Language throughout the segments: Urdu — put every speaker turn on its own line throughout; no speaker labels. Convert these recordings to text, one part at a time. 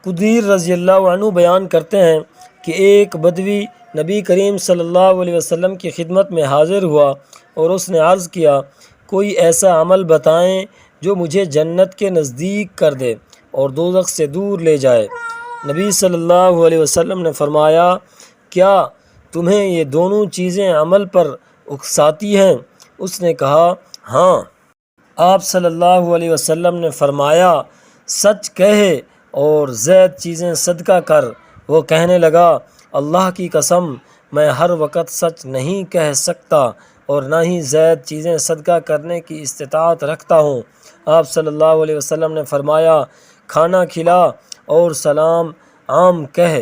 قدیر رضی اللہ عنہ بیان کرتے ہیں کہ ایک بدوی نبی کریم صلی اللہ علیہ وسلم کی خدمت میں حاضر ہوا اور اس نے عرض کیا، کوئی ایسا عمل بتائیں جو مجھے جنت کے نزدیک کر دے اور دوزخ سے دور لے جائے۔ نبی صلی اللہ علیہ وسلم نے فرمایا، کیا تمہیں یہ دونوں چیزیں عمل پر اکساتی ہیں؟ اس نے کہا، ہاں۔ آپ صلی اللہ علیہ وسلم نے فرمایا، سچ کہے اور زائد چیزیں صدقہ کر۔ وہ کہنے لگا، اللہ کی قسم، میں ہر وقت سچ نہیں کہہ سکتا اور نہ ہی زائد چیزیں صدقہ کرنے کی استطاعت رکھتا ہوں۔ آپ صلی اللہ علیہ وسلم نے فرمایا، کھانا کھلا اور سلام عام کہہ۔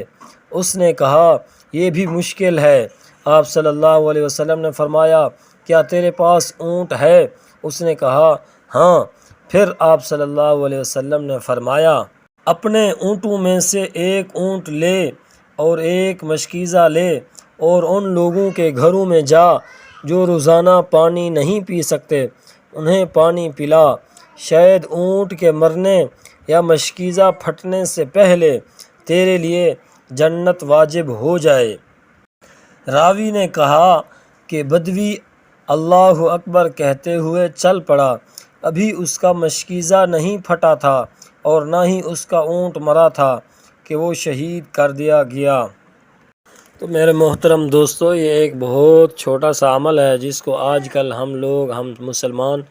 اس نے کہا، یہ بھی مشکل ہے۔ آپ صلی اللہ علیہ وسلم نے فرمایا، کیا تیرے پاس اونٹ ہے؟ اس نے کہا، ہاں۔ پھر آپ صلی اللہ علیہ وسلم نے فرمایا، اپنے اونٹوں میں سے ایک اونٹ لے اور ایک مشکیزہ لے اور ان لوگوں کے گھروں میں جا جو روزانہ پانی نہیں پی سکتے، انہیں پانی پلا، شاید اونٹ کے مرنے یا مشکیزہ پھٹنے سے پہلے تیرے لیے جنت واجب ہو جائے۔ راوی نے کہا کہ بدوی اللہ اکبر کہتے ہوئے چل پڑا، ابھی اس کا مشکیزہ نہیں پھٹا تھا اور نہ ہی اس کا اونٹ مرا تھا کہ وہ شہید کر دیا گیا۔ تو میرے محترم دوستو، یہ ایک بہت چھوٹا سا عمل ہے جس کو آج کل ہم مسلمان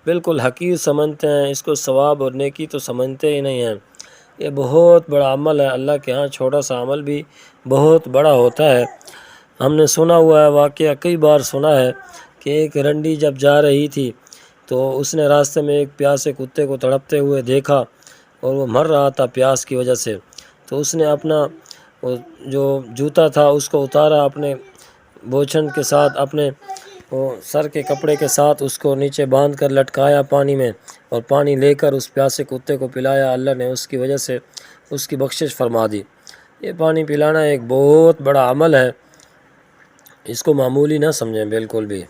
بالکل حقیر سمجھتے ہیں، اس کو ثواب اور نیکی تو سمجھتے ہی نہیں ہیں۔ یہ بہت بڑا عمل ہے، اللہ کے ہاں چھوٹا سا عمل بھی بہت بڑا ہوتا ہے۔ ہم نے سنا ہوا ہے، واقعہ کئی بار سنا ہے کہ ایک رنڈی جب جا رہی تھی تو اس نے راستے میں ایک پیاسے کتے کو تڑپتے ہوئے دیکھا اور وہ مر رہا تھا پیاس کی وجہ سے۔ تو اس نے اپنا جو جوتا تھا اس کو اتارا، اپنے بوچھن کے ساتھ، اپنے سر کے کپڑے کے ساتھ اس کو نیچے باندھ کر لٹکایا پانی میں، اور پانی لے کر اس پیاسے کتے کو پلایا۔ اللہ نے اس کی وجہ سے اس کی بخشش فرما دی۔ یہ پانی پلانا ایک بہت بڑا عمل ہے، اس کو معمولی نہ سمجھیں بالکل بھی۔